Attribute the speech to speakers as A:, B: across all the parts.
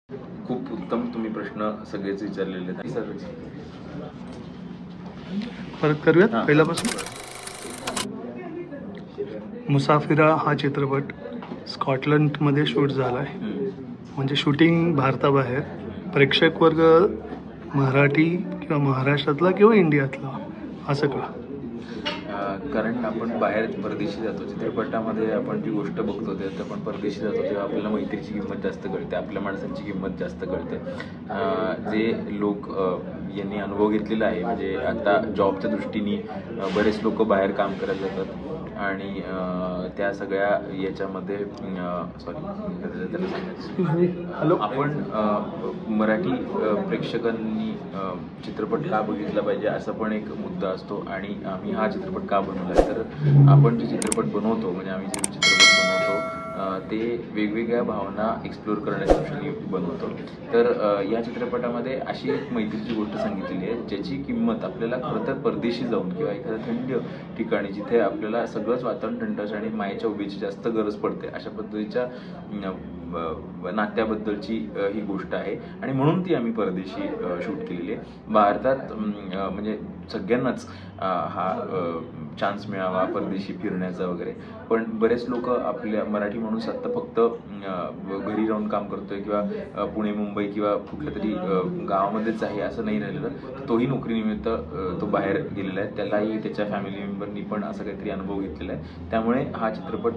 A: खूप उत्तम तुम्ही प्रश्न सगळेच विचारलेले आहेत. सर
B: परत करूयात पहिल्यापासून. मुसाफिरा हा चित्रपट स्कॉटलंडमध्ये शूट झाला आहे. म्हणजे शूटिंग भारताबाहेर. प्रेक्षक वर्ग मराठी किंवा महाराष्ट्रातला किंवा इंडियातला असं का?
A: कारण आपण बाहेर परदेशी जातो, चित्रपटामध्ये आपण जी गोष्ट बघतो त्यात आपण परदेशी जातो तेव्हा आपल्याला मैत्रीची किंमत जास्त कळते, आपल्या माणसांची किंमत जास्त कळते. जे लोक यांनी अनुभव घेतलेला आहे, म्हणजे आता जॉबच्या दृष्टीने बरेच लोक बाहेर काम करायला जातात आणि त्या सगळ्या याच्यामध्ये आपण मराठी प्रेक्षकांनी चित्रपट का बघितला पाहिजे असा पण एक मुद्दा असतो. आणि आम्ही हा चित्रपट का बनवला आहे, तर आपण जे चित्रपट बनवतो म्हणजे आम्ही जे चित्रपट बनवतो ते वेगवेगळ्या भावना एक्सप्लोर करण्याच्या दृष्टीने बनवतो. तर या चित्रपटामध्ये अशी एक मैत्रीची गोष्ट सांगितलेली आहे ज्याची किंमत आपल्याला खरं तर परदेशी जाऊन किंवा एखाद्या थंड ठिकाणी जिथे आपल्याला सगळंच वातावरण थंडाचं आणि मायेच्या उभीची जास्त गरज पडते अशा पद्धतीच्या नात्याबद्दलची ही गोष्ट आहे. आणि म्हणून ती आम्ही परदेशी शूट केलेली आहे. भारतात म्हणजे सगळ्यांनाच हा चान्स मिळावा परदेशी फिरण्याचा वगैरे, पण बरेच लोक आपल्या मराठी माणूस आत्ता फक्त घरी राहून काम करतोय किंवा पुणे मुंबई किंवा कुठल्या तरी गावामध्येच आहे असं नाही राहिलेलं. तोही नोकरीनिमित्त तो बाहेर गेलेला आहे, त्यालाही त्याच्या फॅमिली मेंबरनी पण असा काहीतरी अनुभव घेतलेला आहे. त्यामुळे हा चित्रपट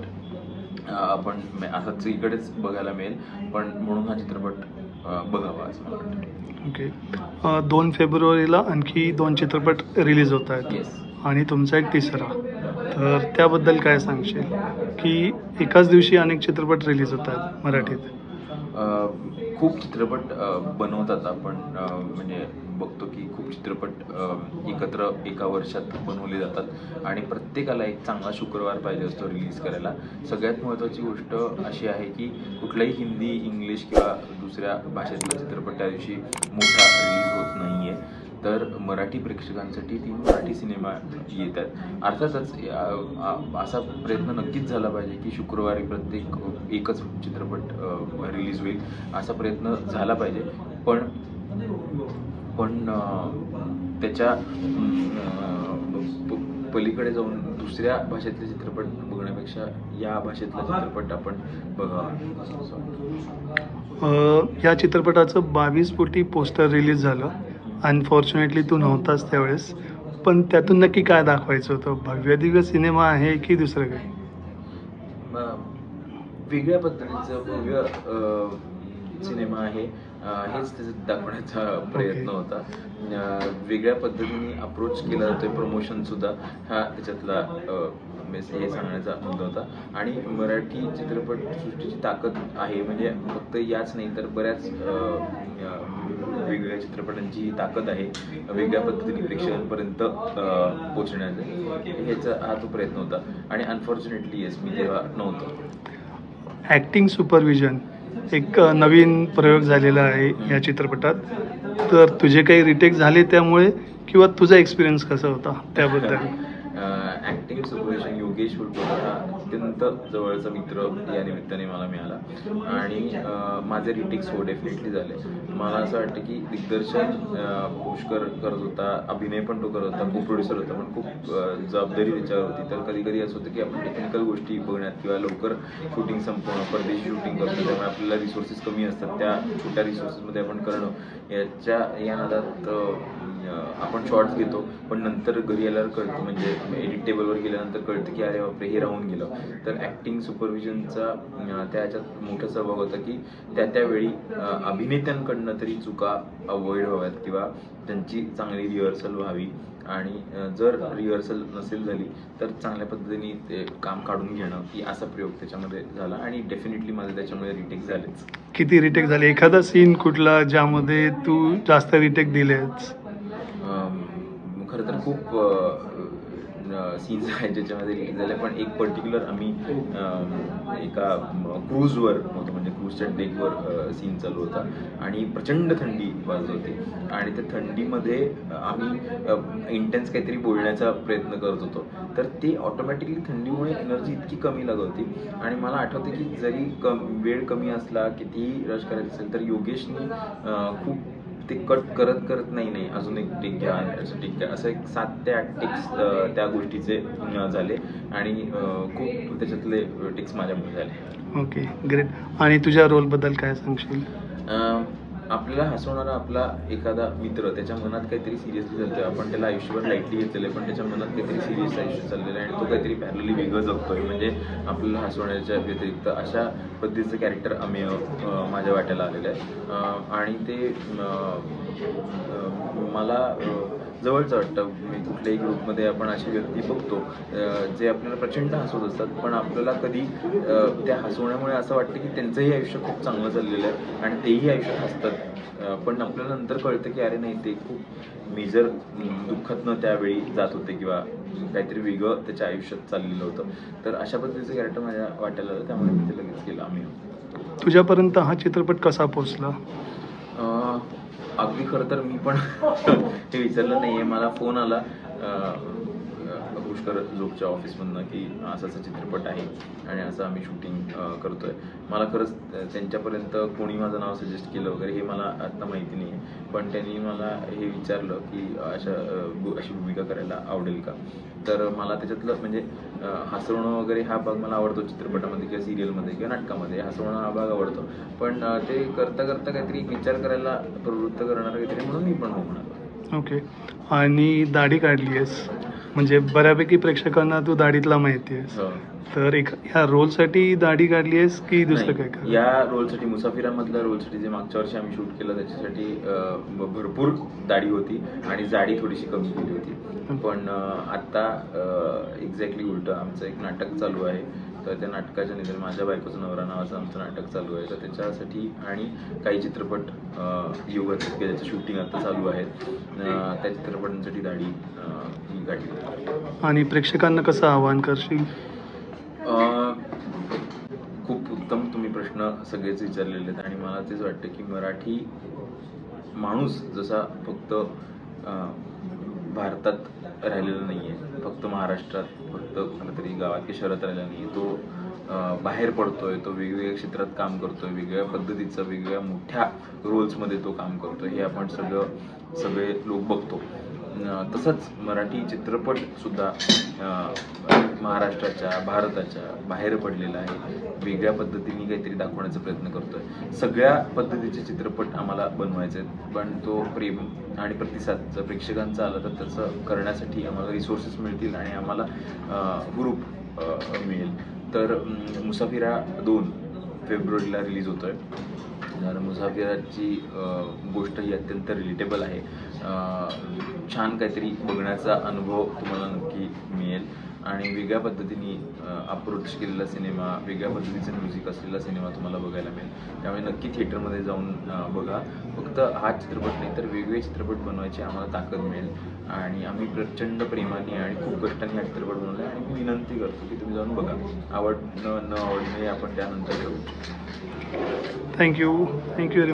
A: आपण असा सगळीकडेच बघायला मिळेल, पण म्हणून हा चित्रपट बघावा असं मला वाटतं.
B: ओके. 2 फेब्रुवारीला आणखी 2 चित्रपट रिलीज होत आहेत.
A: येस.
B: आणि तुमचा एक तिसरा, तर त्याबद्दल काय सांगशील की एकाच दिवशी अनेक चित्रपट रिलीज होत आहेत मराठीत?
A: खूप चित्रपट बनवतात आपण, म्हणजे बघतो की खूप चित्रपट एकत्र एका वर्षात बनवले जातात आणि प्रत्येकाला एक चांगला शुक्रवार पाहिजे असतो रिलीज करायला. सगळ्यात महत्त्वाची गोष्ट अशी आहे की कुठलाही हिंदी, इंग्लिश किंवा दुसऱ्या भाषेतला चित्रपट त्या दिवशी मोठा रिलीज होत नाही आहे. तर मराठी प्रेक्षकांसाठी 3 मराठी सिनेमा येत आहेत. अर्थातच असा प्रयत्न नक्कीच झाला पाहिजे की शुक्रवारी प्रत्येक एकच चित्रपट रिलीज होईल, असा प्रयत्न झाला पाहिजे. पण त्याच्या पलीकडे जाऊन दुसऱ्या भाषेतले चित्रपट बघण्यापेक्षा या भाषेतला चित्रपट आपण बघावा.
B: या चित्रपटाचं 22 कोटी पोस्टर रिलीज झालं. अनफॉर्च्युनेटली तू नव्हतास त्यावेळेस, पण त्यातून नक्की काय दाखवायचं होतं? भव्य दिव्य सिनेमा आहे की दुसरं काही?
A: वेगळ्या पद्धतीचं भव्य सिनेमा आहे, हेच त्याचं दाखवण्याचा प्रयत्न होता. वेगळ्या पद्धतीने अप्रोच केला जातोय, प्रमोशनसुद्धा हा त्याच्यातला हे सांगण्याचा मुद्दा होता. आणि मराठी चित्रपटसृष्टीची ताकद आहे, म्हणजे फक्त याच नाही तर बऱ्याच वेगवेगळ्या चित्रपटांची ही ताकद आहे वेगळ्या पद्धतीने प्रेक्षकांपर्यंत पोचण्याचा, ह्याचा हा तो प्रयत्न होता. आणि अनफॉर्च्युनेटली येस, मी तेव्हा नव्हतो.
B: ॲक्टिंग सुपरविजन एक नवीन प्रयोग झालेला आहे या चित्रपटात, तर तुझे काही रिटेक झाले त्यामुळे, किंवा तुझा एक्सपिरियन्स कसा होता त्याबद्दल?
A: ॲक्टिंग सुपरविजन योगेश फुलकर हा अत्यंत जवळचा मित्र या निमित्ताने मला मिळाला आणि माझे रिटेक्स डेफिनेटली झाले. मला असं वाटतं की दिग्दर्शन पुष्कर करत होता, अभिनय पण तो करत होता, को प्रोड्युसर होता, पण खूप जबाबदारी त्याच्यावर होती. तर कधी कधी असं होतं की आपण टेक्निकल गोष्टी बघण्यात किंवा लवकर शूटिंग संपवणं, परदेशी शूटिंग करतो त्यामुळे आपल्याला रिसोर्सेस कमी असतात, त्या छोट्या रिसोर्सेसमध्ये आपण करणं या नादात आपण शॉर्ट्स घेतो, पण नंतर घरी आल्यावर कळतं, म्हणजे एडिट टेबलवर गेल्यानंतर कळतं की अरे बापरे हे राहून गेलं. तर ॲक्टिंग सुपरविजनचा त्याच्यात मोठा सहभाग होता की त्यावेळी अभिनेत्यांकडनं तरी चुका अवॉइड व्हाव्यात किंवा त्यांची चांगली रिहर्सल व्हावी. आणि जर रिहर्सल नसेल झाली तर चांगल्या पद्धतीने ते काम काढून घेणं, की असा प्रयोग त्याच्यामध्ये झाला. आणि डेफिनेटली माझे त्याच्यामुळे रिटेक झालेच.
B: किती रिटेक झाले? एखादा सीन कुठला ज्यामध्ये तू जास्त रिटेक दिलेस?
A: खरं तर खूप सीन्स आहेत ज्याच्यामध्ये रिलीज झाले, पण एक पर्टिक्युलर आम्ही एका क्रूजवर होतो, म्हणजे क्रूजच्या डेकवर सीन चालू होता आणि प्रचंड थंडी वाजत होती आणि त्या थंडीमध्ये आम्ही इंटेन्स काहीतरी बोलण्याचा प्रयत्न करत होतो, तर ते ऑटोमॅटिकली थंडीमुळे एनर्जी इतकी कमी लागत होती. आणि मला आठवतं की जरी वेळ कमी असला, कितीही रश करायचं असेल, तर योगेशनी खूप ते कट करत नाही अजून एक टेक घ्या, टेक घ्या, असं एक 7 ते 8 टेक्स त्या गोष्टीचे झाले आणि खूप त्याच्यातले टेक्स माझ्यामुळे झाले.
B: Okay, great. आणि तुझ्या रोलबद्दल काय सांगशील?
A: आपल्याला हसवणारा आपला एखादा मित्र, त्याच्या मनात काहीतरी सिरियसली चालतोय, आपण त्याला आयुष्यभर लाईटली घेतलेलं आहे, पण त्याच्या मनात काहीतरी सिरियस आयुष्य चाललेलं आहे आणि तो काहीतरी पॅरलली वेगळं जगतोय, म्हणजे आपल्याला हसवण्याच्या व्यतिरिक्त अशा पद्धतीचं कॅरेक्टर अमेय माझ्या वाट्याला आलेलं आहे. आणि ते मला जवळचं वाटतं. मी कुठल्याही ग्रुपमध्ये आपण अशी व्यक्ती बघतो जे आपल्याला प्रचंड हसवत असतात, पण आपल्याला कधी त्या हसवण्यामुळे असं वाटतं की त्यांचंही आयुष्य खूप चांगलं चाललेलं आहे आणि तेही आयुष्यात हसतात, पण आपल्याला नंतर कळतं की अरे नाही, ते खूप मेजर दुःखातनं त्यावेळी जात होते किंवा काहीतरी वेगळं त्याच्या आयुष्यात चाललेलं होतं. तर अशा पद्धतीचं कॅरेक्टर माझ्या वाट्याला आलं, त्यामुळे मी ते लगेच केलं आम्ही.
B: तुझ्यापर्यंत हा चित्रपट कसा पोचला?
A: अगदी खरं तर मी पण हे विचारलं नाही आहे. मला फोन आला पुष्कर जोगच्या ऑफिसमधनं की असाचा चित्रपट आहे आणि असं आम्ही शूटिंग करतोय. मला खरंच त्यांच्यापर्यंत कोणी माझं नाव सजेस्ट केलं वगैरे हे मला आत्ता माहिती नाही आहे, पण त्यांनी मला हे विचारलं की अशी भूमिका करायला आवडेल का. तर मला त्याच्यातलं म्हणजे हसवणं वगैरे हा भाग मला आवडतो चित्रपटामध्ये किंवा सिरियलमध्ये किंवा नाटकामध्ये. हसवणं हा भाग आवडतो, पण ते करता करता काहीतरी विचार करायला प्रवृत्त करणारं काहीतरी म्हणून मी पण हो म्हणालो.
B: ओके. आणि दाढी काढली आहेस, म्हणजे बऱ्यापैकी प्रेक्षकांना तू दाढीतला माहिती आहेस, तर ह्या रोलसाठी दाढी काढली आहेस की दुसरं काय का?
A: या रोलसाठी, मुसाफिरामधल्या रोलसाठी, जे मागच्या वर्षी आम्ही शूट केलं त्याच्यासाठी भरपूर दाढी होती आणि जाडी थोडीशी कमी केली होती. पण आत्ता एक्झॅक्टली उलटं, आमचं एक नाटक चालू आहे, तर त्या नाटकाच्या निमित्ताने माझ्या बायकोचं नवरा नावाचं आमचं नाटक चालू आहे, तर त्याच्यासाठी आणि काही चित्रपट येऊ आहेत ज्याचं शूटिंग आता चालू आहे, त्या चित्रपटांसाठी दाढी ही काढली.
B: आणि प्रेक्षकांना कसं आवाहन करशील?
A: खूप उत्तम तुम्ही प्रश्न सगळेच विचारलेले आहेत आणि मला तेच वाटतं की मराठी माणूस जसा फक्त भारतात राहिलेला नाही आहे, फक्त महाराष्ट्रात, फक्त कुठेतरी गावात की शहरात राहिलेला नाही आहे, तो बाहेर पडतोय, तो वेगवेगळ्या क्षेत्रात काम करतोय, वेगवेगळ्या पद्धतीचं वेगवेगळ्या मोठ्या रोल्समध्ये तो काम करतोय, हे आपण सगळे लोक बघतो. तसंच मराठी चित्रपट सुद्धा महाराष्ट्राच्या, भारताच्या बाहेर पडलेला आहे, वेगळ्या पद्धतीने काहीतरी दाखवण्याचा प्रयत्न करतोय. सगळ्या पद्धतीचे चित्रपट आम्हाला बनवायचे आहेत, पण तो प्रेम आणि प्रतिसाद जर प्रेक्षकांचा आला तर त्याचं करण्यासाठी आम्हाला रिसोर्सेस मिळतील आणि आम्हाला हुरूप मिळेल. तर मुसाफिरा 2 फेब्रुवारीला रिलीज होतोय. तर मुसाफिराची गोष्ट ही अत्यंत रिलेटेबल आहे. छान काहीतरी बघण्याचा अनुभव तुम्हाला नक्की मिळेल आणि वेगळ्या पद्धतीने अप्रोच केलेला सिनेमा, वेगळ्या पद्धतीचं म्युझिक असलेला सिनेमा तुम्हाला बघायला मिळेल. त्यामुळे नक्की थिएटरमध्ये जाऊन बघा. फक्त हा चित्रपट नाही तर वेगवेगळे चित्रपट बनवायची आम्हाला ताकद मिळेल आणि आम्ही प्रचंड प्रेमाने आणि खूप कष्टाने हा चित्रपट बनवला आहे आणि मी विनंती करतो की तुम्ही जाऊन बघा. आवडणं न आवडणे आपण त्यानंतर ठरवू.
B: थँक्यू.